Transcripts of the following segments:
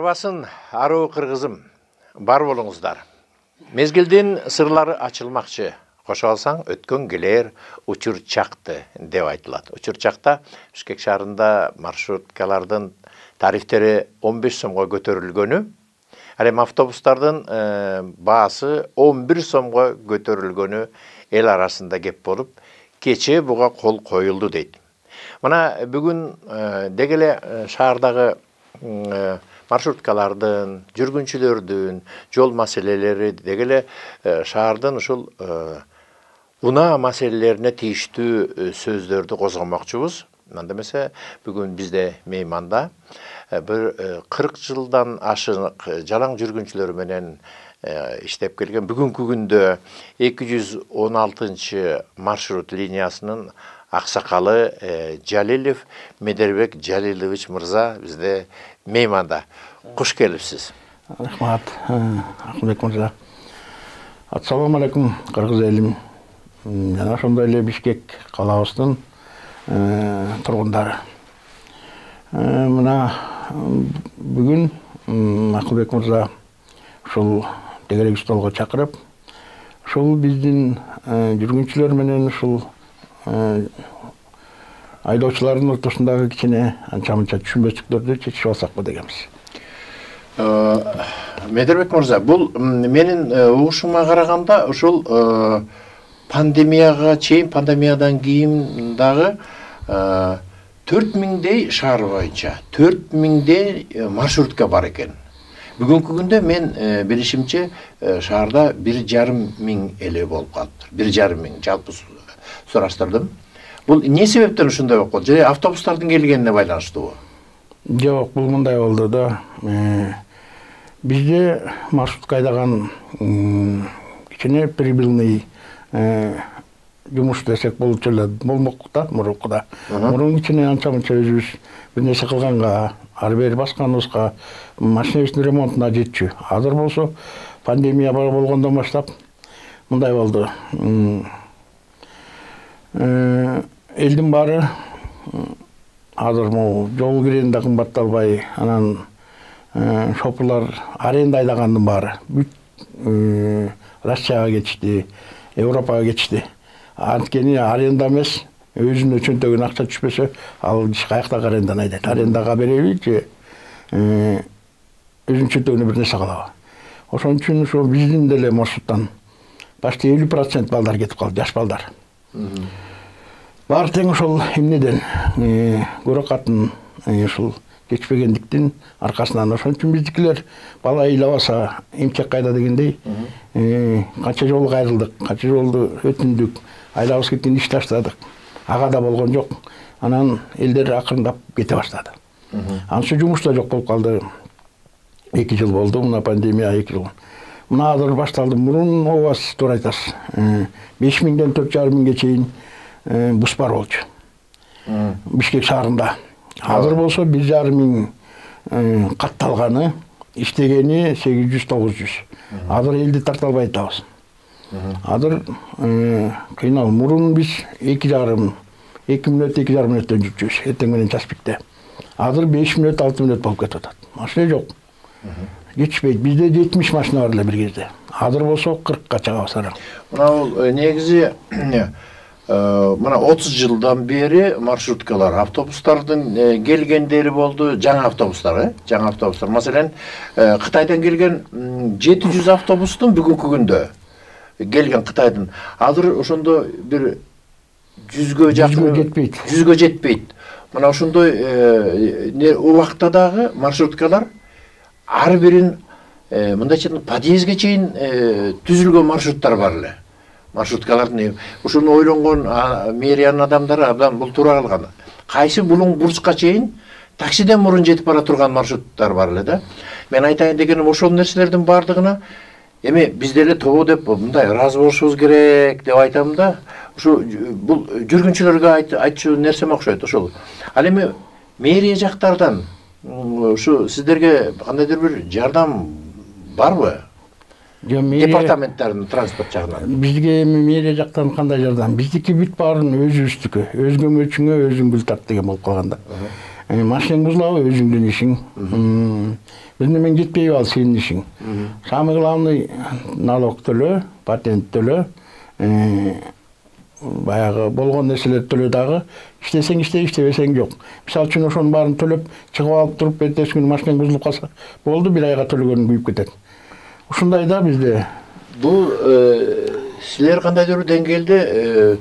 Арбасын, ару кыргызым, бар болуңуздар. Мезгилдин сырлары ачылмакчы. Кошо алсаң, өткөн келер учур чакты деп айтылат. Учур чакта Бишкек шаарында маршруткалардын тарифтери 15 сомго көтөрүлгөнү, ал эми автобустардын баасы 11 сомго көтөрүлгөнү эл арасында кеп болуп, кече буга кол коюлду дейт. Мына бүгүн дегеле шаардагы маршруткалардын, жүргүнчүлөрдүн жол маселелери дегеле шаардын ушул унаа маселелерине тийиштүү сөздөрдү козгомокчубуз. Анда эмесе бүгүн бизде мейманда бир 40 жылдан ашык жалаң жүргүнчүлөр менен иштеп келген бүгүнкү күндө 216 маршрут линиясынын аксакалы Жалилов Медербек Жалилович мырза бизде мейманда. Куш келипсиз. Рахмат, Ахмедбек мырза. Ассаламу алейкум, кыргыз элим. Жана ошондой эле Бишкек калабыздын тургундары. Мына бүгүн Ахмедбек мырза ушул тегерек столго чакырып, ушул биздин жүргүнчүлөр менен ушул айдоочулардын ортосундагы кичине анча-мынча түшүнбөчүктөрдү чечип алсакпы дегенбиз. Медербек мырза, бул менин угушума караганда ушул пандемияга чейин, пандемиядан кийин дагы 4000дей шаар боюнча 4000дей маршрутка бар экен. Бүгүнкү күндө мен билишимче шаарда 1,5 эле болуп калыптыр. 1,5 жалпы сураштырдым. Бул эмне себептен ушундай болуп калды? Же автобустардын келгенине байланыштуубу? Жок, бул мындай болду да. Бизде маршрутка айдаган кичине прибыльный жумуш десек болчу эле болмок да, мурункуда. Мурун кичине анча-мынча өзүбүз бир нерсе кылганга, ары бери басканыбызга машинабыздын ремонтуна жетчү. Азыр болсо пандемия болгондон баштап мындай болду. Элдин баары азыр жол кирени да кымбатталбай, анан шопурлар аренда айдагандын баары бүт Россияга кетишти, Европага кетишти. Анткени аренда эмес, өзүнүн чөнтөгүнө акча түшпөсө, ал каякта арендан айдайт. Арендага береби же өзүнүн чөнтөгүнө бир нерсе калабы. Ошон үчүн ошо биздин деле маршруттан почти 50% балдар кетип калды, жаш балдар. Баары тең ошол эмнеден көрөк атын ушул кечпегендиктин аркасынан. Ошон үчүн биздикилер бала ыйлабаса эмчек кайда дегендей канча жолу кайрылдык, канча жолду өтүндүк, айлабыз кеткен иш таштадык. Ага да болгон жок. Анан элдер акырындап кете баштады. Анча жумуш да жок болуп калды. 2 жыл болду, мына пандемия 2 жыл. Мына азыр башталды. Мурун обасы туура айтасыз. 5000ден 4500ге чейин бус бар болчу. Бишкек шаарында. Азыр болсо 1500 катталганы, иштегени 800-900. Азыр элди тарта албай атабыз. Азыр кыйнал. Мурун биз 2,5 мүнөт 2,5 мүнөттөн жүрчүбүз. Эртең менен час битте. Азыр 5 мүнөт 6 мүнөт болуп кетип атат. Машина жок. Жетишпейт. Бизде 70 машина бар эле бир кезде. Азыр болсо 40ка чыгабыз ара. Мына бул негизи мына 30 жылдан бери маршруткалар, автобустардын келгендери болду, жаңа автобустар, жаңа автобустар. Маселен, Кытайдан келген 700 автобустун бүгүнкү күндө келген Кытайдын. Азыр ошондо бир 100гө жакын жетпейт. 100гө жетпейт. Мына ошондой убакта дагы маршруткалар ар бирин мындайча подъездге чейин түзүлгөн маршруттар бар эле. Маршруткалардын ушуну ойлонгон мэриянын адамдары абдан бул туура калган. Кайсы булуң бурчка чейин таксиден мурун жетип бара турган маршруттар бар эле да. Мен айтайын дегеним ошол нерселердин бардыгына эми биз деле тобо деп мындай ыраазы болушубуз керек деп айтам да. Ушу бул жүргүнчүлөргө айтчу нерсем окшойт ошол. Ал эми мэрия жактардан ушу сиздерге кандайдыр бир жардам барбы? Департаменттардын транспорт жагынан. Бизге мэрия жактан кандай жардам? Биздики бүт баарын өзүбүздүкү, өзгөңө үчүңө өзүң гүл тарт деген болуп калганда. Машинаң бузулабы өзүңдүн ишиң. Bizне мен жетпей ал сенің ишиң. Самый главный налог төлө, патент төлө, баягы болгон нерселер төлө дагы, иштесең иште, иштебесең жок. Мисалы үчүн ошонун баарын төлөп, чыгып алып туруп, эртеси күнү машинаң бузулуп калса, болду, бир айга төлөгөнүң күйүп кетет. Ушундай да бизде. Бул силер кандайдыр деңгээлде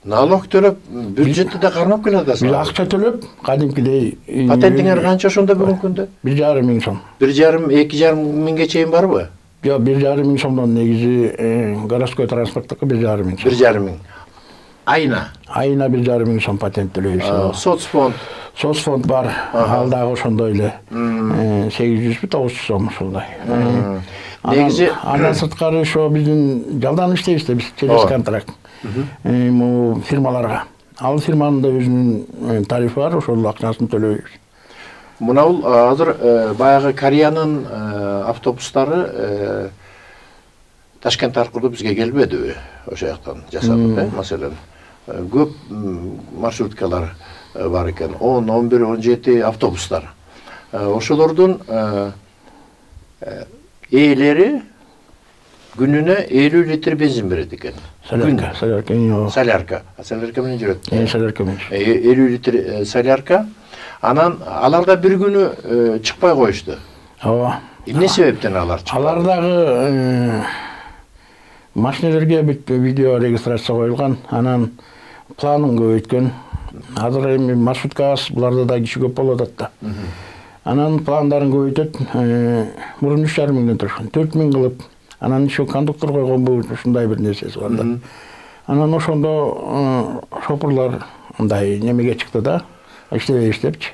налог төлөп, бюджетти да кармап келатасыз. Биз акча төлөп, кадимкидей. Патентиңер канча ошондо бүгүнкү күндө? 1,5 миң сом. 1,5-2,5 миңге чейин барбы? Жок, 1,5 миң сомдон негизи городской транспорттука 1,5 миң сом. 1,5 миң. Айына? Айына 1,5 миң сом патент төлөйбүз. Соцфонд? Соцфонд бар, ал дагы ошондой эле 800-900 сом ушундай. Негизи андан сырткары ошо биздин жалдан иштейбиз да, биз через контракт. Фирмаларга. Ал фирманын да өзүнүн тарифи бар, ошол акчасын төлөйбүз. Мына бул азыр баягы Кореянын автобустары Ташкент аркылуу бизге келбедиби? Ошо жактан жасалып, маселен. Көп маршруткалар бар экен. 10, 11, 17 автобустар. Ошолордун ээлери күнүнө 50 литр бензин берет экен. Солярка. Солярка менен жүрөт. Солярка менен. 50 литр солярка. Анан алар да бир күнү чыкпай коюшту. Ооба. Эмне себептен алар чыкпады? Алар дагы машинелерге видео регистрация коюлган, анан планын көбөйткөн. Азыр эми маршруткабыз буларда да киши көп болуп атат да. Анан пландарын көбөйтөт. Мурун 3,5 миңден турушкан, 4 миң кылып, анан еще кондуктор койгон бул ушундай бир нерсеси бар да. Анан ошондо шопурлар мындай немеге чыкты да, иштепчи.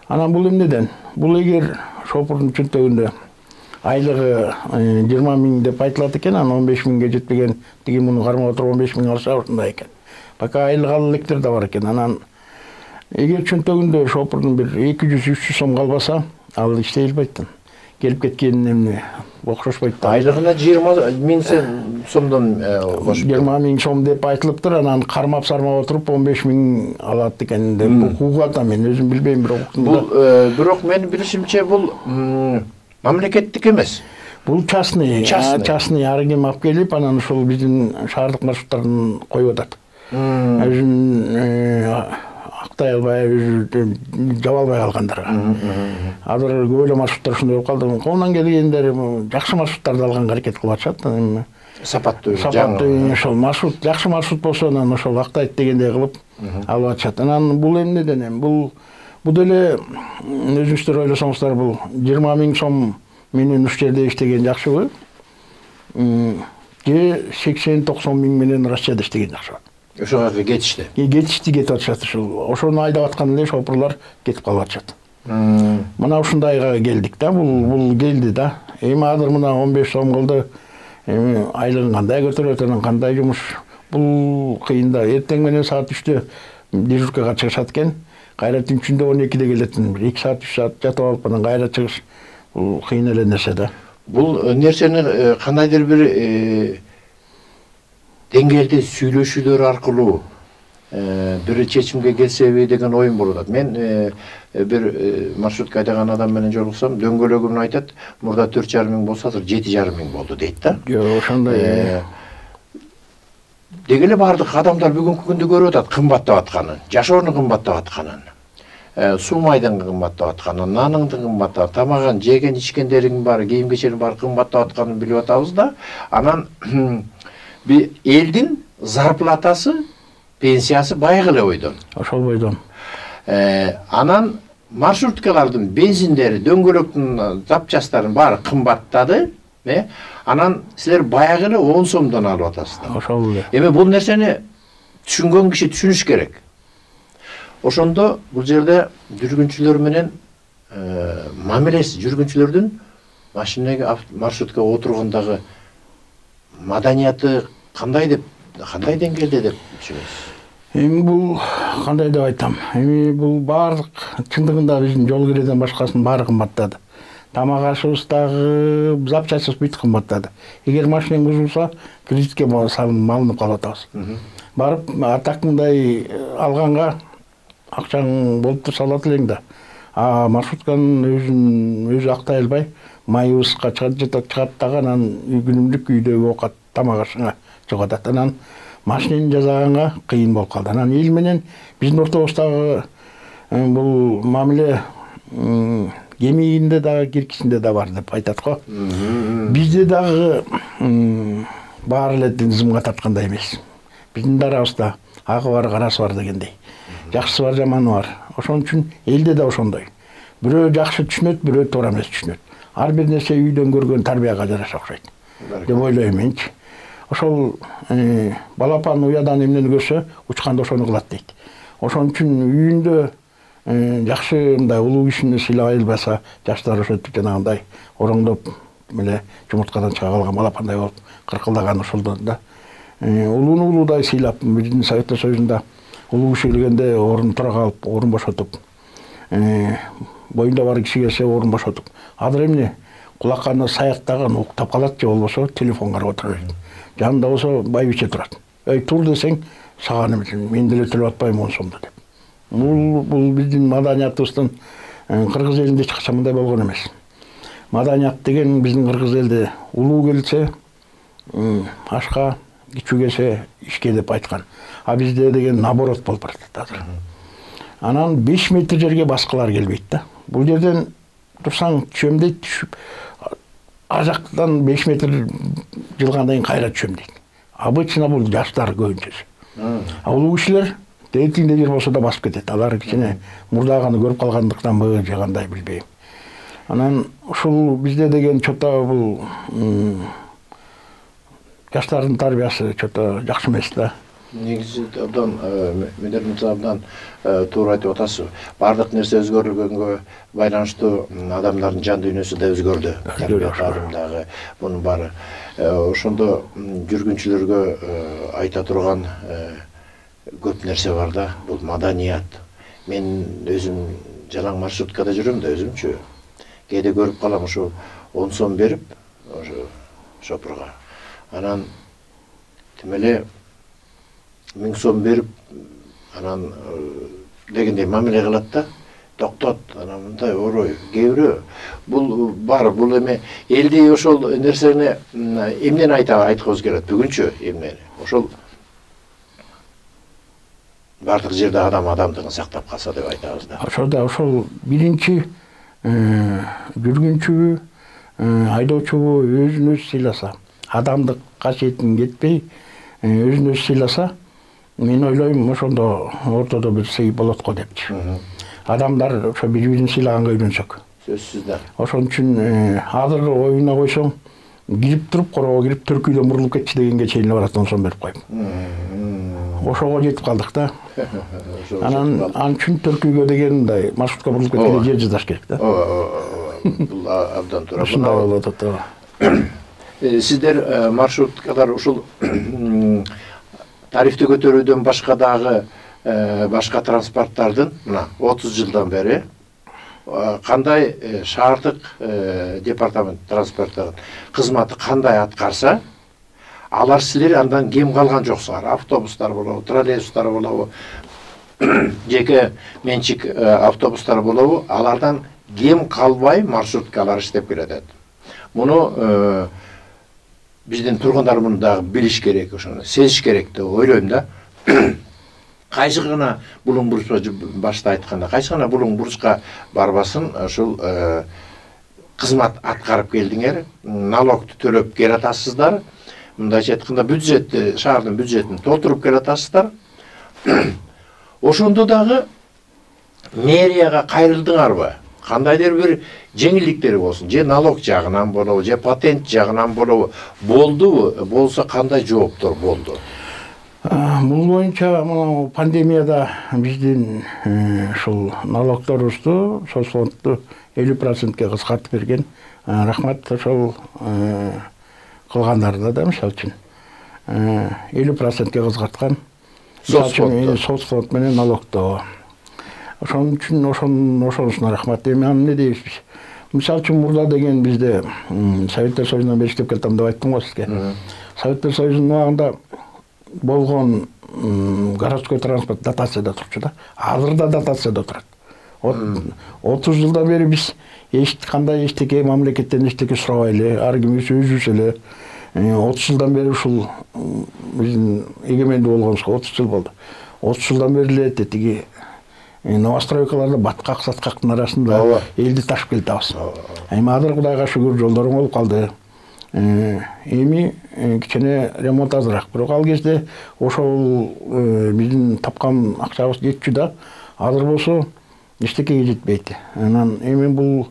Анан бул эмнеден? Бул эгер шопурдун чөнтөгүндө айлыгы 20 миң деп айтылат экен, анан 15 миңге жетпеген, тиги муну кармап отуруп 15 миң алса ушундай экен. Пока айлык ал электер да бар экен. Анан эгер чөнтөгүндө шопурдун бир 200-300 сом калбаса, ал иштей албайт. Келип кеткен эмне окшошпойт. Айлыгына 20 миң сомдон кошуп 20 миң сом деп айтылыптыр, анан кармап сармап отуруп 15 миң алат экен деп угат, мен өзүм билбейм, бирок бул бирок менин билишимче бул мамлекеттик эмес. Бул частный ар ким алып келип, анан ушул биздин шаардык маршруттарын коюп атат. Өзүн актай албай, өзү жаба албай калгандарга. Азыр көп эле маршруттар ушундай болуп калды. Колунан келгендер жакшы маршруттарды алганга аракет кылып атышат. Сапаттуу, ошол маршрут, жакшы маршрут болсо, анан ошол актайт дегендей кылып алып атышат. Анан бул эмнеден бул деле өзүңүздөр ойлосоңуздар, бул 20 миң сом менен уш жерде иштеген жакшыбы? Же 80-90 миң менен Россияда иштеген жакшыбы? Ошого кетишти. Кетип атышат ушул. Ошону айдап аткан эле шопурлар кетип калып атышат. Мына ушундайга келдик да, бул келди да. Эми азыр мына 15 сом кылды. Эми айлыгын кандай көтөрөт, анан кандай жумуш? Бул кыйын да. Эртең менен саат 3-тө дежуркага чыгышат экен. Кайра түнчүндө 12-де келетин. 2 саат 3 саат жатып алып анан кайра чыгыш. Бул кыйын эле нерсе да. Бул нерсени кандайдыр бир деңгээлде сүйлөшүүлөр аркылуу бир чечимге келсеби деген оюм болуп атат. Мен бир маршрутка айдаган адам менен жолуксам, дөңгөлөгүн айтат, мурда 4,5 миң болсо, азыр 7,5 миң болду дейт да. Жок, ошондой. Деги эле бардык адамдар бүгүнкү күндө көрүп атат кымбаттап атканын, жашоонун кымбаттап атканын, суу майдын кымбаттап атканын, наныңдын кымбаттап, тамагын, жеген ичкендердин баары, кийим кеченин баары кымбаттап атканын билип атабыз да. Анан bir elдің зарплатасы, пенсиясы байғы эле бойдон. Ошол бойдон. Анан маршруткалардын бензиндери, дөңгөлөктүн запчастарын баары кымбаттады. Анан силер баягы эле 10 сомдон алып атасыздар. Ошол эле. Эми бул нерсени түшүнгөн киши түшүнүш керек. Ошондо бул жерде жүргүнчүлөр менен мамилеси, жүргүнчүлөрдүн машинеге, маршруткага отургондогу маданияты кандай деңгээлде деп түшүнөсүз? Эми бул кандай деп айтам? Эми бул баардык чындыгында биздин жол киреден башкасынын баары кымбаттады. Тамак ашыбыз дагы, запчастыбыз бүт кымбаттады. Эгер машинең бузулса, кредитке малынып калып атабыз. Барып атак мындай алганга акчаң болуп турса алат элең да. маршрутканын өзү актай албай майыбызга чыгат дагы анан күнүмдүк үйдөгү оокат тамак ашыңа жогот. Анан машинени жасаганга кыйын болуп калды. Анан эл менен биздин ортобуздагы бул мамиле кемигинде дагы киркисинде да бар деп айтат го. Бизде дагы баары эле тизимге тарткандай эмес. Биздин арабызда агы бар, карасы бар дегендей. Жакшысы бар, жаманы бар. Ошон үчүн элде да ошондой. Бирөө жакшы түшүнөт, бирөө туура эмес түшүнөт. Ар бир нерсе үйдөн көргөн тарбияга жараша окшойт деп ойлойм менчи. Ошол балапан уядан эмнени көрсө, учканда ошону кылат дейт. Ошон үчүн үйүндө жакшы мындай улуу кишини сыйлабай албаса, жаштар ошентип жанагындай ороңдоп эле жумурткадан чыга калган балапандай болуп кыркылдаган ошолдон да. Улууну улуудай сыйлап, биздин Советтер Союзунда улуу киши келгенде орун тура калып, орун бошотуп, боюнда бар киши келсе орун бошотуп. Азыр эмне кулакканы саяктаган уктап калат же болбосо телефон карап отуруп. Жанында болсо байбиче турат. Тур десең, сага эме мен деле төлөп атпайм 10 сомду деп. Бул биздин маданиятыбыздын кыргыз элинде эч качан мындай болгон эмес. Маданият деген биздин кыргыз элде улуу келсе ашка, кичүү келсе ишке деп айткан. А бизде деген наоборот болуп баратат азыр. Анан 5 метр жерге башкалар келбейт да. Бул жерден турсаң түшөм дейт, түшүп ажактан 5 метр жылгандан кийин кайра түшөм дейт. Обычно бул жаштар көбүнчөсү. А улуу кишилер тетинде жер болсо да басып кетет. Алар кичине мурдаганы көрүп калгандыктанбы же кандай билбейм. Анан ушул бизде деген чото бул жаштардын тарбиясы чото жакшы эмес да. Негизи абдан Мөнер мырза абдан туура айтып атасыз. Бардык нерсе өзгөрүлгөнгө байланыштуу адамдардын жан дүйнөсү да өзгөрдү. Тарбиядагы мунун баары. Ошондо жүргүнчүлөргө айта турган көп нерсе бар да. Бул маданият. Мен өзүм жалаң маршруткада жүрөм да өзүмчү. Кээде көрүп калам ушу 10 сом берип ошо шопурга. Анан тимеле 1000 сом берип анан дегендей мамиле кылат да. Токтот, анан мындай орой, кээ бирөө бул бар, бул эме элди ошол нерсени эмнени айткыбыз келет бүгүнчү эмнени. Ошол бардык жерде адам адамдыгын сактап калса деп айтабыз да. Ошол биринчи жүргүнчүбү, айдоочубу өзүн өзү сыйласа, адамдык касиетин кетпей, өзүн өзү сыйласа, мен ойлойм ошондо ортодо бир сый болот го депчи. Адамдар ошо бири-бирин сыйлаганга үйрөнсөк. Сөзсүз да. Ошон үчүн азыр оюна койсоң, кирип туруп, короо кирип түркүйдөн мурулуп кетчи дегенге чейин барат 10 сом берип коюп. Ошого жетип калдык да. Анан үчүн түркүйгө деген мындай маршрутка мурулуп кеткенде жер жасаш керек да. Бул абдан туура. Ушундай болот да. Сиздер маршруткалар ушул тарифти көтөрүүдөн башка дагы башка транспорттардын мына 30 жылдан бери кандай шаардык департамент транспорттун кызматы кандай аткарса, алар силер андан кем калган жоксуңар. Автобустар болобу, троллейбустар болобу, жеке менчик автобустар болобу, алардан кем калбай маршруткалар иштеп келатат. Муну биздин тургундар муну дагы билиш керек, ошону сезиш керек деп ойлойм да. Кайсы гана булуң буручка башта айтканда, кайсы гана булуң буручка барбасын, ушул кызмат аткарып келдиңер, налогду төлөп келатасыздар. Мындайча айтканда бюджетти, шаардын бюджетин толтуруп келатасыздар. Ошондо дагы мэрияга кайрылдыңарбы? Кандайдыр бир жеңилдиктери болсун, же налог жагынан болобу, же патент жагынан болобу, болдубу? Болсо кандай жооптор болду? Бул боюнча мына пандемияда биздин ушул налогторубузду соцфондду 50%ке кыскартып берген. Рахмат ошол кылгандарына да, мисалы үчүн 50%ке кыскарткан. Соцфонд менен налогто. Ошон үчүн ошонусуна рахмат. Эми аны эмне дейбиз биз? Мисалы үчүн мурда деген бизде Советтер Союзунан бери иштеп келатам деп айттым го сизге. Советтер Союзунун убагында болгон городской транспорт дотацияда турчу да. Азыр да дотацияда турат. 30 жылдан бери биз кандай эчтеке мамлекеттен эчтеке сурабай эле, ар кимибиз өзүбүз эле 30 жылдан бери ушул биздин эгемендүү болгонубузга 30 жыл болду. 30 жылдан бери эле тетиги новостройкаларда баткак саткактын арасында элди ташып келатабыз. Эми азыр Кудайга шүгүр жолдору болуп калды. Эми кичине ремонт азыраак. Бирок ал кезде ошол биздин тапкан акчабыз жетчү да, азыр болсо эчтекеге жетпейт. Анан эми бул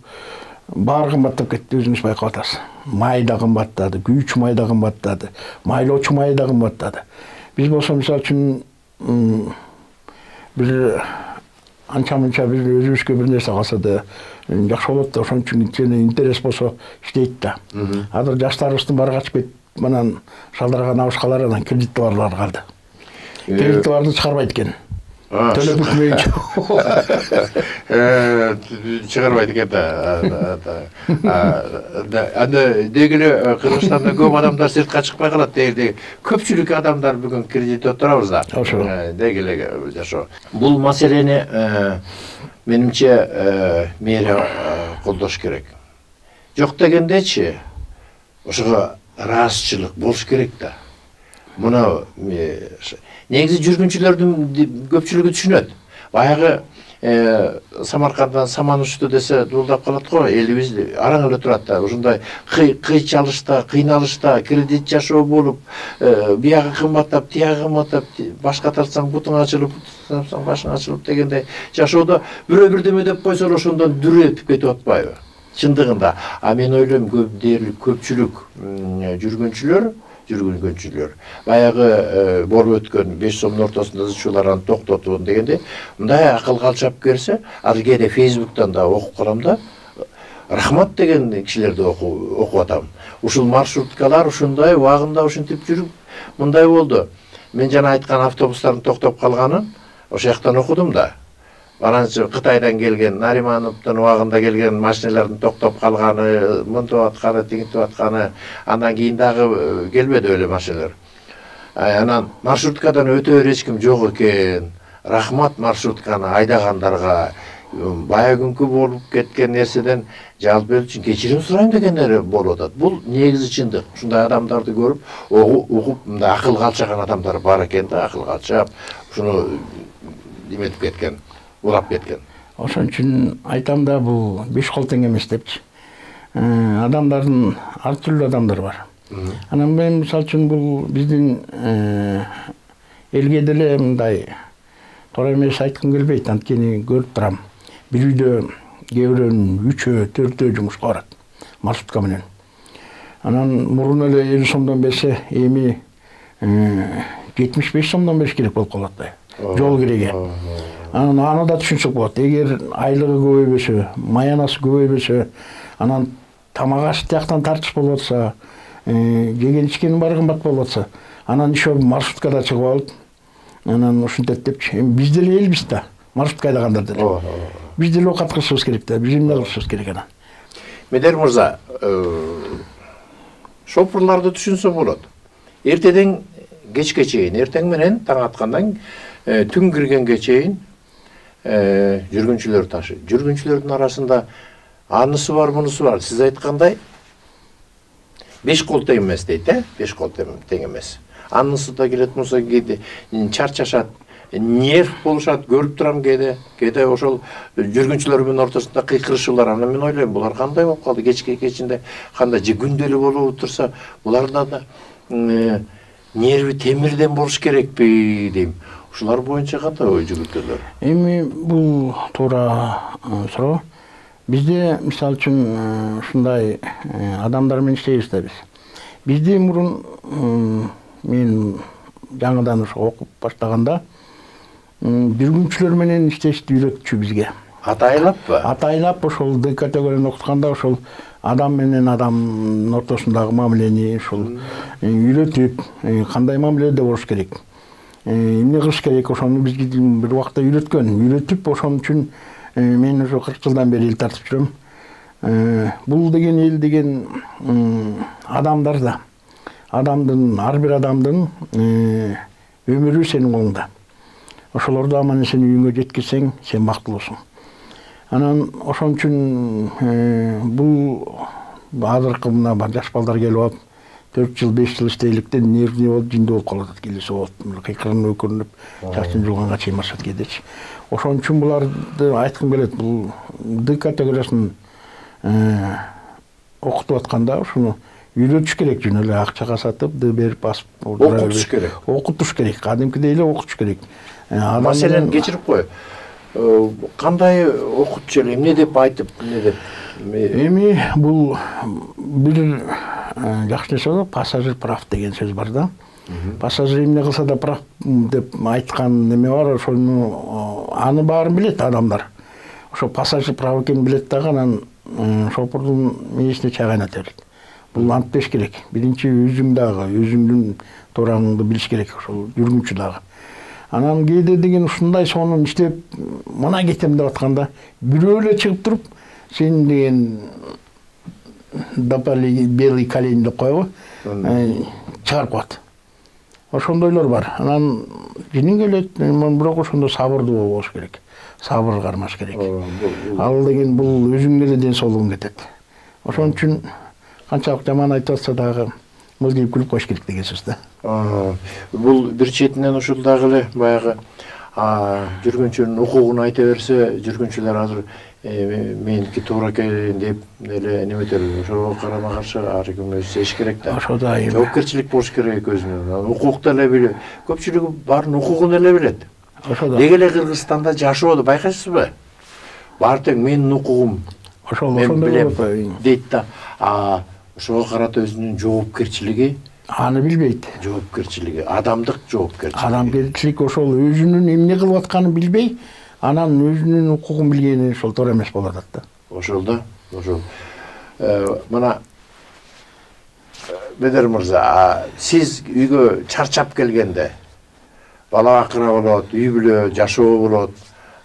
баары кымбаттап кетти, өзүңүз байкап атасыз. Май да кымбаттады, күйүүчү май да кымбаттады, майлоочу май да кымбаттады. Биз болсо мисалы үчүн бир анча-мынча бир өзүбүзгө бир нерсе калса да жакшы болот да, ошон үчүн кичине интерес болсо иштейт да. Азыр жаштарыбыздын баары качып кетип, манан шалдырган абышкалар анан кредитларлар калды. Кредитларды чыгарбайт экен. Төлөп бүтмөйүнчө. Чыгарбайт экен да. Анда дегеле Кыргызстанда көп адамдар сыртка чыкпай калат дегенде, көпчүлүк адамдар бүгүн кредит отурабыз да. Дегеле жашоо. Бул маселени менимче мэрия колдош керек. Жок дегендечи, ошого ыраазычылык болуш керек да. Мына негизи жүргүнчүлөрдүн көпчүлүгү түшүнөт. Баягы Самаркандан саман учту десе дуулдап калат го, элибиз араң эле турат да. Ушундай кыйчалышта, кыйналышта, кредит жашоо болуп, биягы кымбаттап, тиягы кымбаттап, башка тартсаң бутуң ачылып, тартсаң башың ачылып дегендей жашоодо бирөө бирдеме деп койсо ошондон дүрөтүп кетип атпайбы? Чындыгында. А мен ойлойм көпчүлүк жүргүнчүлөр баягы болуп өткөн 5 сомдун ортосунда зычууларын токтотун дегенде, мындай акыл калчап келсе, азыр кээде Facebook'тан да окуп калам да, рахмат деген кишилерди окуп атам. Ушул маршруткалар ушундай убагында ушинтип жүрүп, мындай болду. Мен жана айткан автобустардын токтоп калганын ошол жактан окудум да. Ананчы Кытайдан келген, Наримановдун убагында келген машиналардын токтоп калганы, мынтип атканы, тигинтип атканы, андан кийин дагы келбеди эле машиналар. Анан маршруткадан өтө эч ким жок экен. Рахмат маршрутканы айдагандарга. Бая күнкү болуп кеткен нерседен жалп үчүн кечирим сурайм дегендер болуп атат. Бул негизи чындык. Ушундай адамдарды көрүп, угуп, мындай акыл калчаган адамдар бар экен да, акыл калчап, ушуну эметип кеткен. Улап кеткен. Ошон үчүн айтам да, бул 5 кол тең эмес депчи. Адамдардын ар түрлүү адамдар бар. Анан мен мисалы үчүн бул биздин элге деле мындай туура эмес айткым келбейт, анткени көрүп турам. Бир үйдө кээ бирөөнүн 3-өө, 4-өө жумушка барат маршрутка менен. Анан мурун эле 50 сомдон берсе, эми 75 сомдон бериш керек болуп калат да. Жол киреге. Анан аны да түшүнсөк болот. Эгер айлыгы көбөйбөсө, маянасы көбөйбөсө, анан тамак аш тияктан тартыш болуп атса, жеген ичкенин баары кымбат болуп атса, анан еще маршруткада чыгып алып, анан ушинтет депчи. Эми биз деле элбиз да, маршрутка айдагандар деле. Биз деле окат кылышыбыз керек да, биз эмне кылышыбыз керек анан. Медер мырза, шоферларды түшүнсө болот. Эртеден кечке чейин, эртең менен таң аткандан түн киргенге чейин жүргүнчүлөр ташы. Жүргүнчүлөрдүн арасында анысы бар, мунусу бар. Сиз айткандай 5 кол тең эмес дейт, 5 кол тең эмес. Анысы да келет, мунусу кээде чарчашат, нерв болушат, көрүп турам кээде ошол жүргүнчүлөр менен ортосунда кыйкырышуулар. Анан мен ойлойм, булар кандай болуп калды, кечинде кандай же күндөлүк болуп турса, буларда да нерви темирден болуш керекпи дейм. Ушулар боюнча кандай ой жүгүртөлөр? Эми бул туура суроо. Бизде мисалы үчүн ушундай адамдар менен иштейбиз да биз. Бизде мурун мен жаңыдан окуп баштаганда жүргүнчүлөр менен иштешти үйрөтчү бизге. Атайлаппы? Атайлап ошол Д категорияны окутканда ошол адам менен адамдын ортосундагы мамилени ушул үйрөтүп, кандай мамиледе болуш керек, эмне кылыш керек, ошону бизге бир убакта үйрөтүп, ошон үчүн мен уже 40 жылдан бери эл тартып жүрөм. Бул деген эл деген адамдар да, ар бир адамдын өмүрү сенин колуңда. Ошолорду аман эсен үйүңө жеткирсең, сен бактылуусуң. Анан ошон үчүн бул азыркы мына жаш балдар келип алып 4 жыл 5 жыл иштейликтен нервный болуп жиндүү болуп калып атат, келиси болуп, кыйкырынып өкүрүнүп, чачын жулганга чейин барышат кээдечи. Ошон үчүн буларды айткым келет, бул Д категориясын окутуп атканда ушуну үйрөтүш керек, жөн эле акчага сатып, Д берип басып окутуш керек. Окутуш керек, кадимкидей эле окутуш керек. Маселени кечирип кой. Кандай окутчу эле, эмне деп айтып, эмне деп? Эми бул бир жакшы нерсе бар, пассажир прав деген сөз бар да. Пассажир эмне кылса да прав деп айткан неме бар, ошону аны баарын билет адамдар. Ошо пассажир прав экенин билет дагы, анан шопурдун мээсине чай кайнатып берет. Бул антпеш керек. Биринчи өзүң дагы, өзүңдүн туураңды билиш керек, ошол жүргүнчү дагы. Анан кээде деген ушундай сонун иштеп, мына кетем деп атканда, бирөө эле чыгып туруп, сен деген допали белый колень деп койго, чыгарып коет. Ошондойлор бар. Анан жинин келет, бирок ошондо сабырдуу болуш керек. Сабыр кармаш керек. Ал деген бул өзүңдүн эле ден соолугуң кетет. Ошон үчүн канчалык жаман айтып атса дагы мылжыйып күлүп коюш керек деген сөз да. Бул бир четинен ушул дагы эле баягы жүргүнчүнүн укугун айта берсе, жүргүнчүлөр азыр меники туура экен деп эле неметер. Ошого карама каршы ар ким өзү сезиш керек да. Ошо да жоопкерчилик болуш керек өзүнүн. Укукту эле билет. Көпчүлүгү баарын укугун эле билет. Ошо да. Деги эле Кыргызстанда жашоодо байкайсызбы? Баары тең менин укугум. Мен билем дейт да. Ошого карата өзүнүн жоопкерчилиги аны билбейт. Жоопкерчилиги, адамдык жоопкерчилик. Адамгерчилик ошол өзүнүн эмне кылып атканын билбей, анан өзүнүн укугун билгени ошол туура эмес болуп атат да. Ошол да, ошол. Мына Бедер мырза, сиз үйгө чарчап келгенде, бала бакыра болот, үй бүлө жашоо болот,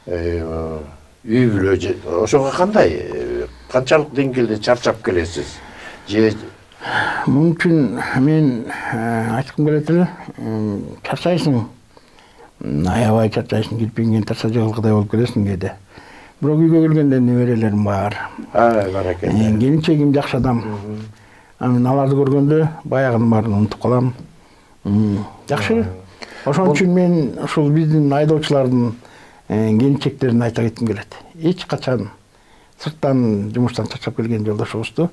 үй бүлө ошого кандай, канчалык деңгээлде чарчап келесиз? Мүмкүн мен айткым келет эле, чарчайсың, аябай чарчайсың, кирпиңден тарса жыгылгыдай болуп келесиң кээде. Бирок үйгө келгенде неберелерим бар. Бар экен. Келинчегим жакшы адам. Мен аларды көргөндө баягынын баарын унутуп калам. Жакшы. Ошон үчүн мен ушул биздин айдоочулардын келинчектерине айта кетким келет. Эч качан сырттан жумуштан чарчап келген жолдошуңузду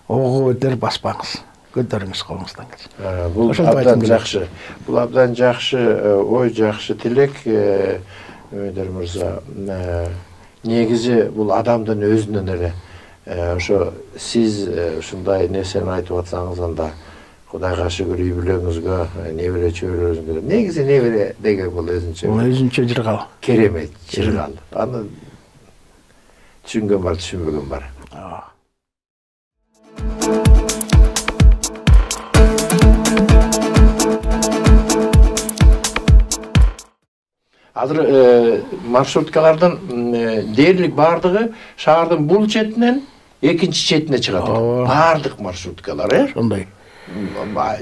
ого көтөрүп баспаңыз. Көтөрүңүз колуңуздан келсе. Бул абдан жакшы. Бул абдан жакшы ой, жакшы тилек. Бедер мырза, негизи бул адамдын өзүнөн эле ошо сиз ушундай нерсени айтып атсаңыз, анда Кудайга шүгүр үй бүлөңүзгө, небере чөбөрөңүзгө. Негизи небере деген бул өзүнчө. Бул өзүнчө жыргал. Керемет жыргал. Аны түшүнгөн бар, түшүнбөгөн бар. Азыр маршруткалардын дээрлик баардыгы шаардын бул четинен экинчи четине чыгат. Баардык маршруткалар, Ошондой.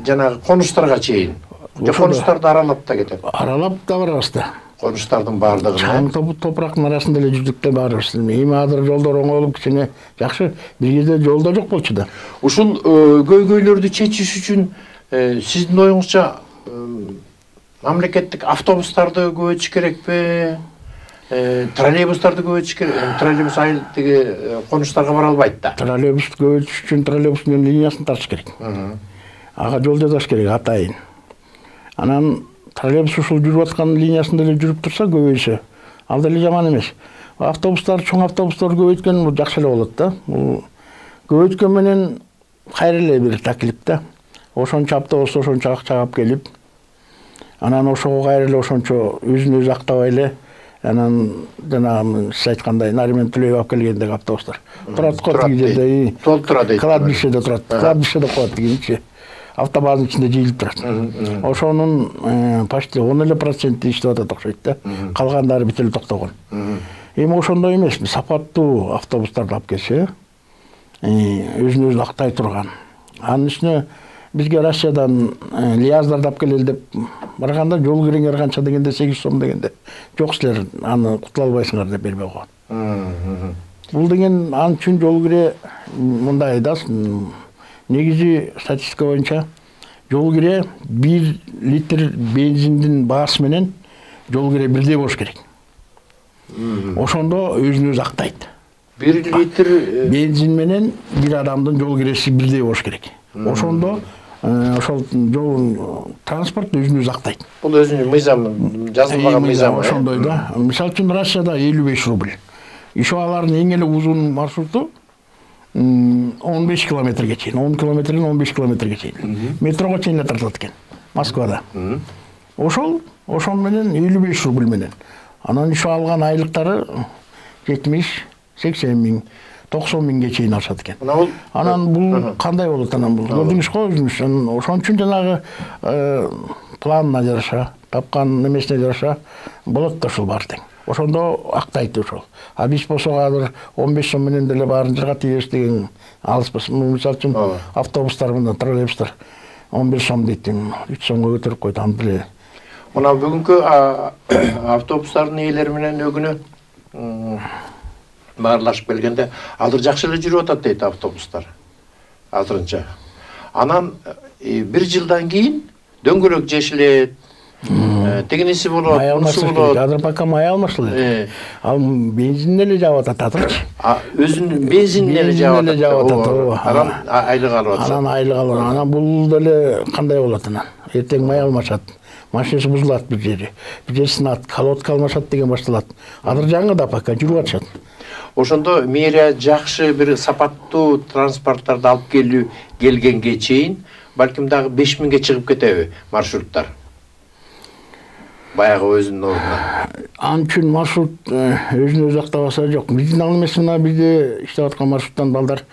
Жанагы конуштарга чейин. Конуштарды аралап да кетет. Аралап да барабыз да. Конуштардын баардыгын. Чаң топурактын арасында эле жүрдүк да барабыз. Эми азыр жолдор оңолуп кичине жакшы. Бир кезде жолдо жок болчу да. Ушул көйгөйлөрдү чечиш үчүн сиздин оюңузча мамлекеттик автобустарды көбөйтүш керекпи? Троллейбустарды көбөйтүш керек. Троллейбус айылдыгы конуштарга бара албайт да. Троллейбус көбөйтүш үчүн троллейбустун линиясын тартыш керек. Ага жол жасаш керек атайын. Анан троллейбус ушул жүрүп аткан линиясында эле жүрүп турса көбөйсө, ал деле жаман эмес. Автобустар, чоң автобустар көбөйткөн бул жакшы эле болот да. Бул көбөйткөн менен кайра эле бир таклип да. Ошончо автобус ошончо акча алып келип, анан ошого кайра эле ошончо өзүн өзү актабай эле, анан жанагы сиз айткандай Нариман Төлөев алып келгендеги автобустар турат го тиги жерде, толтура дейт. Кладбищеде турат. Кладбищеде коет дегенчи. Автобаздын ичинде жыйылып турат. Ошонун почти 10% иштеп атат окшойт да. Калгандары бүт эле токтогон. Эми ошондой эмес, сапаттуу автобустарды алып келсе, өзүн өзү актай турган. Анын үстүнө бизге Россиядан лияздарды алып келели деп барганда жол кириңер канча дегенде 800 сом дегенде жок силер аны кутула албайсыңар деп бербей койгон. Бул деген ал үчүн жол кире мындай да негизи статистика боюнча жол кире 1 литр бензиндин баасы менен жол кире бирдей болуш керек. Ошондо өзүн өзү актайт. 1 литр бензин менен бир адамдын жол киреси бирдей болуш керек. Ошондо ошол жол транспорт өзүн өзү актайт. Бул өзүнүн мыйзамы, жазылмаган мыйзамы. Ошондой да. Мисалы үчүн Россияда 55 рубль. Ишо алардын эң эле узун маршруту 15 километрге чейин, 10 километрден 15 километрге чейин. Метрого чейин тартылат экен Москвада. Ошол менен 55 рубль менен. Анан ишо алган айлыктары 70-80 миң, 90 миңге чейин ашат экен. Анан бул кандай болот анан бул? Көрдүңүз го өзүңүз. Ошон үчүн жанагы планына жараша, тапкан немесине жараша болот да ушул баары тең. Ошондо актайт ошол. А биз болсо азыр 15 сом менен деле баарын жырга тийбиз деген алыспыз. Мисалы үчүн автобустар мына троллейбустар 11 сом дейт, 3 сомго көтөрүп койду аны деле. Мына бүгүнкү автобустардын ээлери менен өгүнө баарлашып келгенде азыр жакшы эле жүрүп атат дейт автобустар. Азырынча. Анан 1 жылдан кийин дөңгөлөк жешилет, тегинеси болот, мунусу болот. Азыр пока май алмашылы. Ал бензин эле жаап атат азырчы. Өзүнүн бензинин эле жаап атат. Анан айлык алып атат. Анан айлык алып. Анан бул деле кандай болот анан? Эртең май алмашат. Машинасы бузулат бир жери. Бир жери сынат, колодка алмашат деген башталат. Азыр жаңы да пока жүрүп атышат. Ошондо мэрия жакшы бир сапаттуу транспорттарды алып келгенге чейин балким дагы 5000ге чыгып кетеби маршруттар? Баягы өзүнүн ордуна. Ал үчүн маршрут өзүн өзү актабаса жок. Биздин ал эмес мына бизде иштеп аткан маршруттан балдар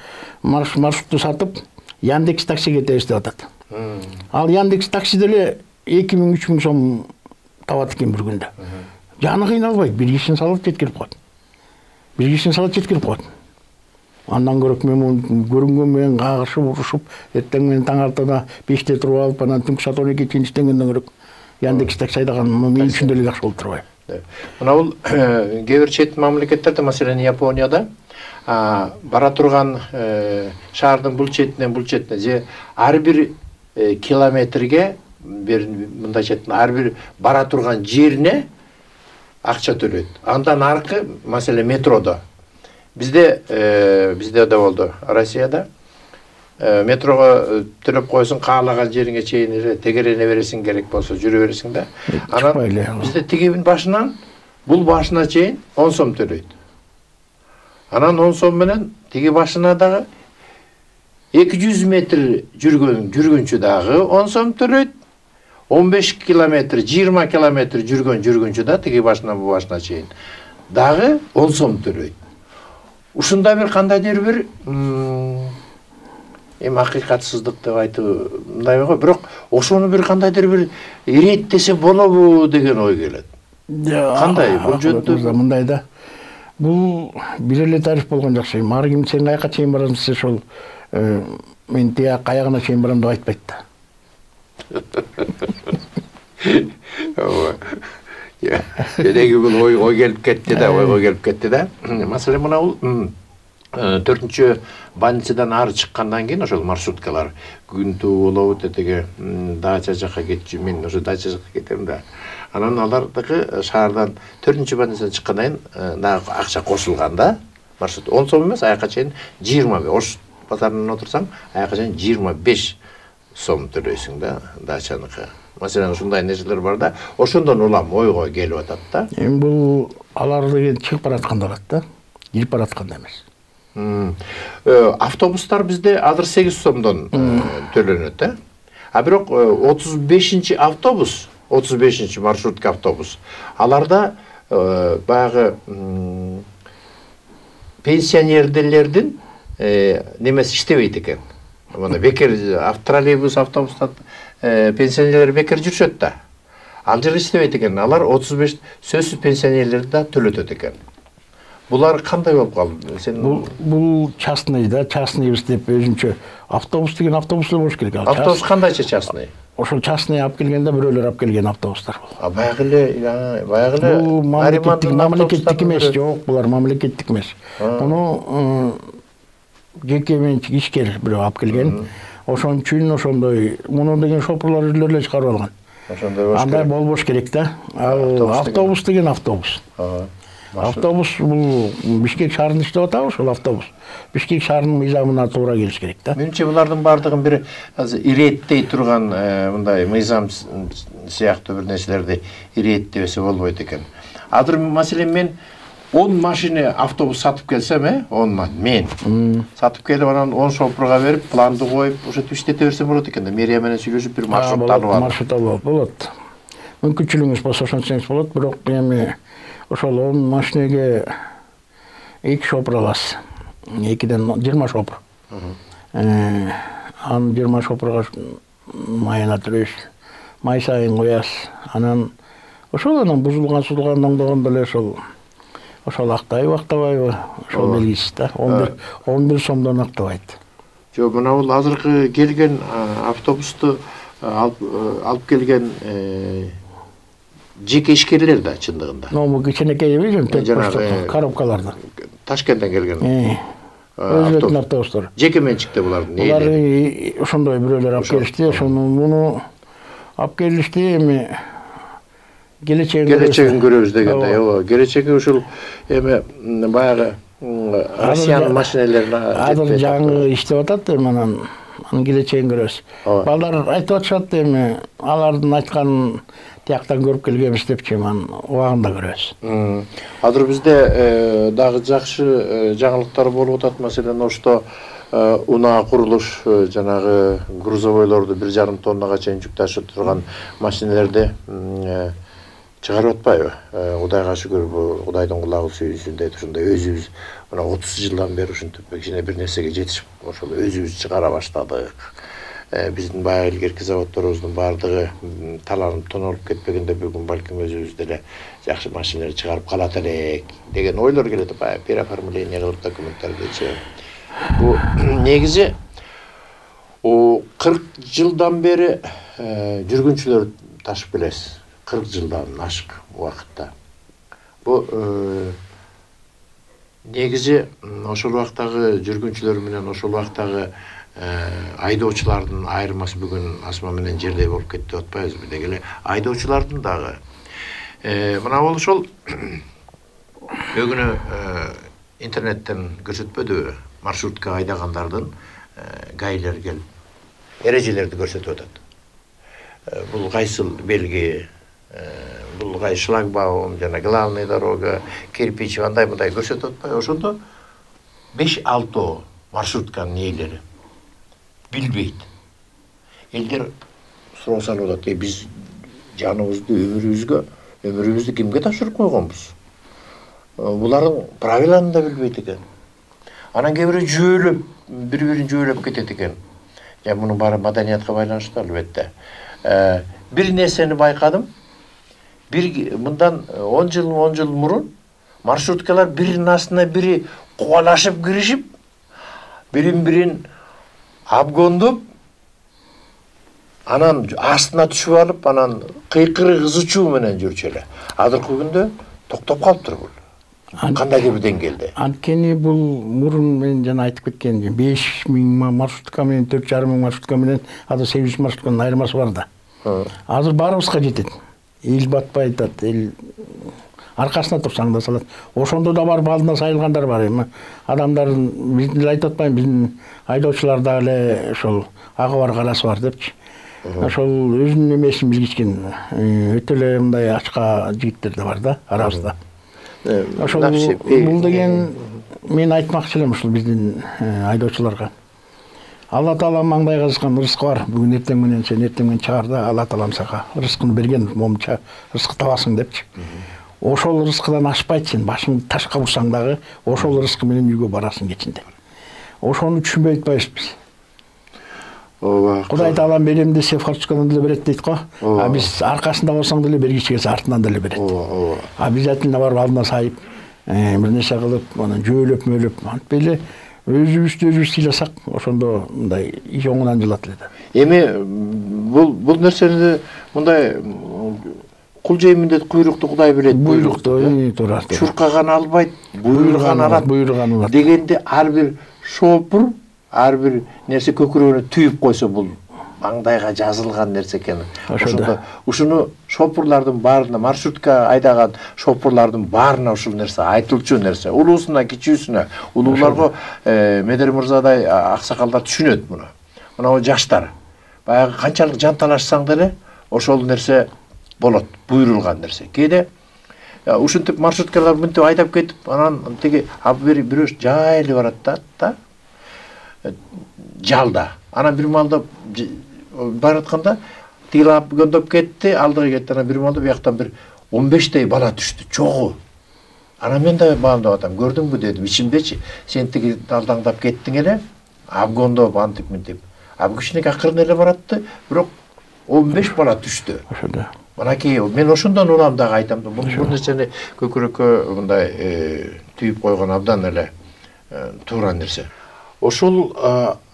маршрутту сатып Яндекс такси кетебиз деп атат. Ал Яндекс такси деле 2000-3000 сом табат экен бир күндө. Жаны кыйналбайт, бир кишини салып жеткирип коет. Андан көрөк мен көрүнгөн менен кагышып, урушуп, эртең менен таң артада 5те туруп алып, анан түнкү саат 12 чейин иштегенден көрөк Яндекс такси айдаган мен үчүн деле жакшы болуп турбайбы. Мына бул кээ бир чет мамлекеттерде, маселен Японияда бара турган шаардын бул четинен же ар бир километрге мындай четтен ар бир бара турган жерине акча төлөйт. Андан аркы, маселен метродо. Bizde de oldu Россияда. Metroga төлөп койсуң, каалаган жериңе чейин тегерене бересиң керек болсо жүрө бересиң да. Анан бизде тегебин башынан бул башына чейин 10 сом төлөйт. Анан 10 сом менен теге башына дагы 200 метр жүргөнчү дагы 10 сом төлөйт. 15 километр, 20 километр жүргөнчү да теге башынан бу башына чейин дагы 10 сом төлөйт. Ушунда бир кандайдыр бир акыйкатсыздык деп айтып мындай го, бирок ошону бир кандайдыр бир иреттесе болобу деген ой келет. Кандай бул жөнүндө мындай да. Бул бир эле тариф болгон жакшы. Ар ким сен каяка чейин барасың десе ошол мен тияк аягына чейин барам деп айтпайт да. Деги бул ой келип кетти да. Маселен мына бул 4-чү больницадан ары чыккандан кийин ошол маршруткалар күнтүү болобу тетеге дача жакка кетчү, мен ошо дача жакка кетем да. Анан алардыкы шаардан 4-чү больницадан чыккандан кийин дагы акча кошулган да. Маршрут 10 сом эмес, аяка чейин 20. Ош базарынан отурсаң, аяка чейин 25 сом төлөйсүң да дачаныкы. Маселен ушундай нерселер бар да. Ошондон улам ойго келип атат да. Эми бул алар деген чыгып баратканда алат да. Кирип баратканда эмес. Автобустар бизде азыр 8 сомдон төлөнөт да. А бирок 35-чи автобус, 35-чи маршрутка автобус. Аларда баягы пенсионерлердин немеси иштебейт экен. Мына бекер троллейбус, автобустар пенсионерлер бекер жүрүшөт да. Ал жер иштебейт экен. Алар 35 сөзсүз пенсионерлерди да төлөтөт экен. Булар кандай болуп калды? Сен бул частный да, частный деп өзүнчө автобус деген автобус эле болуш керек. Автобус кандайча частный? ошол частный алып келгенде бирөөлөр алып келген автобустар бул. Баягы Бул мамлекеттик эмес, жок, булар мамлекеттик эмес. Муну жеке менчик ишкер бирөө алып келген. Ошон үчүн ошондой муну деген шопурлар үйлөр эле чыгарып алган. Андай болбош керек да. Автобус деген автобус. Автобус бул Бишкек шаарында иштеп атабы ошол автобус. Бишкек шаарынын мыйзамына туура келиш керек да. Менимче булардын бардыгын бир азыр иреттей турган мындай мыйзам сыяктуу бир нерселерди иреттебесе болбойт экен. Азыр маселен мен 10 машина автобус сатып келсем, 10 мен сатып келип анан 10 шопурга берип, планды коюп, ошентип иштете берсем болот экен да. Мэрия менен сүйлөшүп бир маршрут алып алып. Маршрут алып болот. Мүмкүнчүлүгүңүз болсо ошентсеңиз болот, бирок эми ошол 10 машинеге 2 шопур аласыз. 2ден 20 шопур. Анын 20 шопурга майына түрөйсүз. Май сайын коясыз. Анан ошол анан бузулган оңдогондо эле ошол актайбы, актабайбы, ошол белгисиз да. 11 сомдон актабайт. Жок, мына бул азыркы келген автобусту алып келген жеке ишкерлер да чындыгында. Бул кичинекей эмес, коробкаларда. Ташкенттен келген. Өзбектин автобустары. Жеке менчикте булардын. Булар ошондой бирөөлөр алып келишти, ошону муну алып келишти, эми келечегин көрөбүз дегенде. Ооба, келечеги ушул эми баягы Россиянын машиналарына азыр жаңы иштеп атат, эми анын келечегин көрөбүз. Балдар айтып атышат, эми алардын айтканын тияктан көрүп келгенбиз депчи, анан убагында көрөбүз. Азыр бизде дагы жакшы жаңылыктар болуп атат. Маселен, ошто унаа курулуш жанагы грузовойлорду 1,5 тоннага чейин жүк ташып турган машиналерди чыгарып атпайбы? Кудайга шүгүр, Кудайдын кулагы сүйүнсүн дейт. Ошондой өзүбүз мына 30 жылдан бери ушинтип кичине бир нерсеге жетишип, ошол өзүбүз чыгара баштадык. Биздин баягы илгерки заводдорубуздун баардыгы таланып тонолуп кетпегенде бүгүн балким өзүбүз деле жакшы машиналар чыгарып калат элек деген ойлор келет. Баягы переоформление кылып документтерди. Бу негизи 40 жылдан бери жүргүнчүлөр ташып келесиз. 40 жылдан ашык убакытта. Бу негизи ошол убактагы жүргүнчүлөр менен ошол убактагы айдоочулардын айырмасы бүгүн асма менен жердей болуп кетти деп атпайбызбы? Деги эле айдоочулардын дагы мына бул ошол бүгүнү интернеттен көрсөтпөдүбү? Маршрутка айдагандардын гайлер келип эрежелерди көрсөтүп атат. Бул кайсыл белги, бул кай шлагбаум, жана главный дорога, кирпич, андай-мындай көрсөтүп атпайбы? Ошондо 5-6 маршрутканын ээлери билбейт. Элдер суроо салып атат, биз жаныбызды, өмүрүбүздү кимге тапшырып койгонбуз? Булардын правиланы да билбейт экен. Анан кээ бирөө жөөлөп, бири-бирин жөөлөп кетет экен. Мунун баары маданиятка байланыштуу албетте. Бир нерсени байкадым. Мындан 10 жыл мурун маршруткалар биринин астына бири кубалашып киришип, бирин обгондоп, анан астына түшүп алып, анан кыйкыры кызычуу менен жүрчү эле. Азыркы күндө токтоп калыптыр бул. Кандайдыр бир деңгээлде. Анткени бул мурун мен жана айтып кеткен 5000 маршрутка менен 4,5 маршрутка менен азыр 800 маршрутканын айырмасы бар да. Азыр баарыбызга жетет. Эл батпай атат, эл аркасына турсаң да салат. Ошондо да барып алдына сайылгандар бар. Эми адамдардын биздин эле айтып атпайм, биздин айдоочулар да эле ошол ага бар карасы бар депчи. Ошол өзүнүн эмесин билгичкен өтө эле мындай ачка жигиттер да бар да арабызда. Ошол бул деген мен айтмакчы элем ушул биздин айдоочуларга. Алла Таала маңдайга жазган рызкы бар. Бүгүн эртең менен сен эртең менен чыгар да Алла Таалам сага рызкыны берген, момча рызкы табасың депчи. Ошол рызкыдан ашпайт, сен башыңды ташка бурсаң дагы ошол рызкы менен үйгө барасың кечинде. Ошону түшүнбөй атпайбыз биз. Ооба. Кудай Таалам берем десе форточкадан деле берет дейт го. А биз аркасында болсоң деле бергич келсе артынан деле берет. Обязательно барып алдына сайып, бир нерсе кылып, анан жөөлөп, антпей эле өзүбүздү сыйласак ошондо мындай иш оңунан жылат эле да. Эми бул нерсени мындай кул жеймин деп куйрукту Кудай билет. Буйрукту туура. Чуркаган албайт, буйруган алат. Буйруган алат. Дегенде ар бир шопур, ар бир нерсе көкүрөгүнө түйүп койсо бул маңдайга жазылган нерсе экен. Ошондо ушуну шопурлардын баарына, маршрутка айдаган шопурлардын баарына ушул нерсе айтылчу нерсе. Улуусуна, кичүүсүнө, улууларга Медер мырзадай аксакалдар түшүнөт муну. Мына жаштар баягы канчалык жанталашсаң деле ошол нерсе болот, буйрулган нерсе. Кээде ушинтип маршруткалар мынтип айдап кетип, анан тиги бирөө жайлы барат да, жалда. Анан бир маалда баратканда тиги көндөп кетти, алдыга кетти, анан бир маалда бияктан бир 15 бала түштү, чогуу. Анан мен да баамдап атам, көрдүңбү дедим, ичимдечи, сен тиги далдаңдап кеттиң эле, абгондоп антип мынтип. Кичинекей акырын эле баратты, бирок 15 бала түштү. Ошондо. Манакей мен ошондон улам дагы айтам да, бул нерсени көкүрөккө мындай түйүп койгон абдан эле туура нерсе. Ошол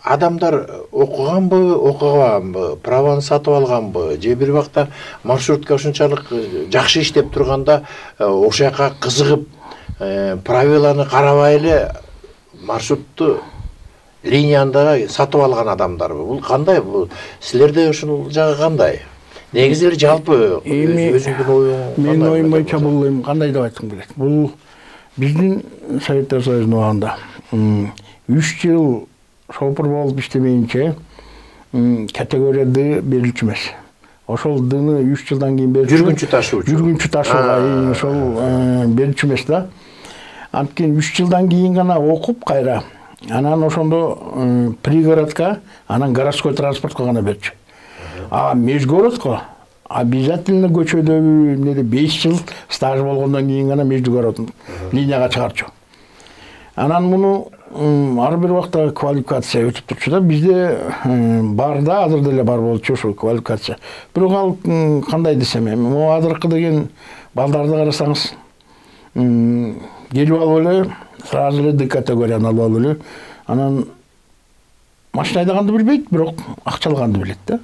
адамдар окуганбы, окубаганбы, праваны сатып алганбы, же бир убакта маршрутка ушунчалык жакшы иштеп турганда ошол жака кызыгып, правиланы карабай эле маршрутту линияны сатып алган адамдарбы? Бул кандай? Бул силерде ушул жагы кандай? Негизи эле жалпы өзүңдүн оюң. Менин оюм боюнча бул эми кандай деп айткым келет. Бул биздин Советтер Союзунун убагында 3 жыл шопур болуп иштемейинче категория Д берилчү эмес. Ошол Дны 3 жылдан кийин берилчү. Жүргүнчү ташуучу. Жүргүнчү ташууга ошол берилчү эмес да. Анткени 3 жылдан кийин гана окуп кайра, анан ошондо пригородко, анан городской транспортко гана берчү. Межгородко обязательно көчөдөгү эмнеде 5 жыл стаж болгондон кийин гана межгород линияга чыгарчу. Анан муну ар бир убакта квалификация өтүп турчу да. Бизде бар да, азыр деле бар болчу ошол квалификация. Бирок ал кандай десем, могу азыркы деген балдарды карасаңыз, келип алып эле сразу эле Д категорияны алып алып эле, анан машина айдаганды билбейт, бирок акча алганды билет да.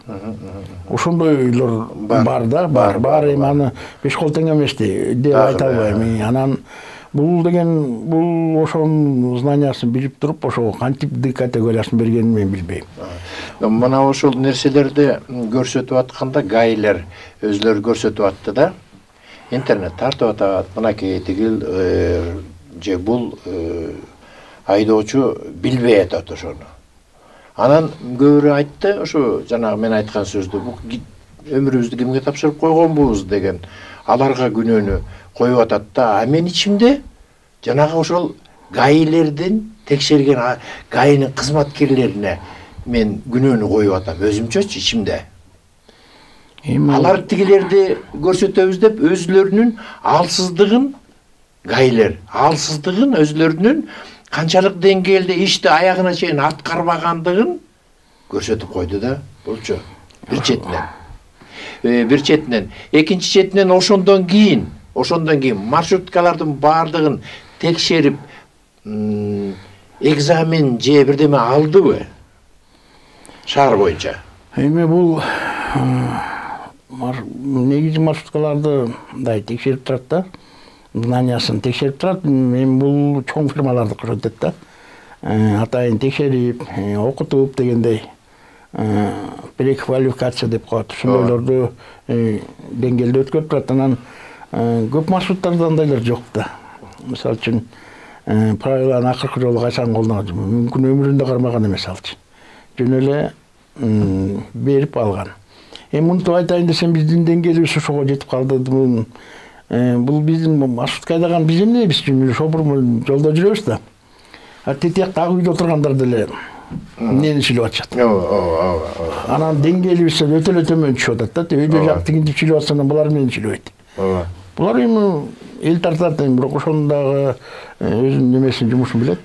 Ошондойлор бар да, бар. Эми аны 5 кол тең эмес деп айта албайм. Анан бул деген, бул ошонун знаниясын билип туруп, ошого кантип Д категориясын бергенин мен билбейм. Мына ошол нерселерди көрсөтүп атканда гаилер өзлөрү көрсөтүп атты да. Интернет тартып атат, мынакей тигил же бул айдоочу билбей атат ошону. Анан көбүрө айтты, ошо жанагы мен айткан сөздү, бул өмүрүбүздү кимге тапшырып койгонбуз деген аларга күнөөнү коюп атат да. Мен ичимде жанагы ошол гаилердин текшерген гаинин кызматкерлерине мен күнөөнү коюп атам, өзүмчөчү ичимде. Алар тигилерди көрсөтөбүз деп өзүлөрүнүн алсыздыгын, гаилер алсыздыгын, өзүлөрүнүн канчалык деңгээлде ишти аягына чейин аткарбагандыгын көрсөтүп койду да. Булчу бир четинен. Бир четинен, экинчи четинен ошондон кийин маршруткалардын баардыгын текшерип экзамен же бирдеме алдыбы? Шаар боюнча. Эми бул негизи маршруткаларды мындай текшерип турат да. Знаниясын текшерип турат. Эми бул чоң фирмаларды көрсөтөт да. Атайын текшерип, окутуп дегендей переквалификация деп коет. Ошондойлорду деңгээлде өткөрүп турат. Анан көп маршруттарда андайлар жок да. Мисалы үчүн правиланы акыркы жолу качан колдонот, мүмкүн өмүрүндө кармаган эмес алчы. Жөн эле берип алган. Мынтип айтайын десем, биздин деңгээлибиз ошого жетип калды. Бул биздин маршрутка айдаган биз эмне, биз шопур жолдо жүрөбүз да. Тетиякта үйдө отургандар деле эмнени сүйлөп атышат. Анан деңгээлибиз өтө эле төмөн түшүп атат да. Үйдө жак тигинтип сүйлөп атсаң, булар эмнени сүйлөбөйт. Булар эми эл тартат, бирок ошондогу өзүнүн немесин, жумушун билет.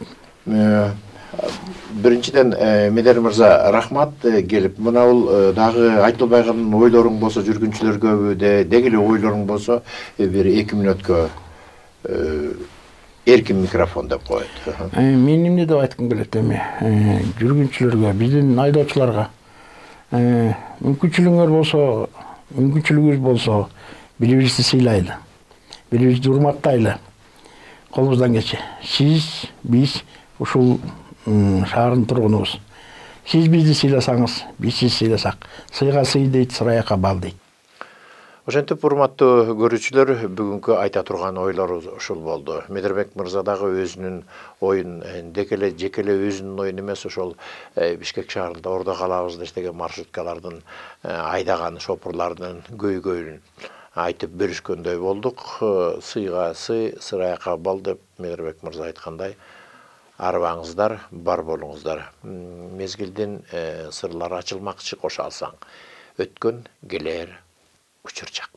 Биринчиден Медер мырза рахмат келип, мына бул дагы айтылбай калган ойлоруң болсо, жүргүнчүлөргө деги эле ойлоруң болсо, бир 2 мүнөткө Эркин микрофон деп коет. Мен эмне деп айткым келет эми жүргүнчүлөргө, биздин айдоочуларга мүмкүнчүлүгүңүз болсо бири-бирибизди сыйлайлы, бири-бирибизди урматтайлы. Колубуздан келчи. Сиз, биз ушул шаардын тургунубуз. Сиз бизди сыйласаңыз, биз сизди сыйласак. Сыйга сый дейт, сырайакка бал дейт. Ошентип, урматтуу көрүүчүлөр, бүгүнкү айта турган ойлорубуз ушул болду. Медербек мырза дагы өзүнүн оюн, жекеле өзүнүн оюн эмес, ошол Бишкек шаарында Ордо калабызда иштеген маршруткалардын айдаган шопурлардын көйгөйүн айтып бөлүшкөндөй болдук. Сыйга сый, сырайакка бал деп Медербек мырза айткандай, арыбаңыздар, бар болуңуздар. Мезгилдин сырлары ачылмакчы, кошо алсаң. Өткөн келер учурчак.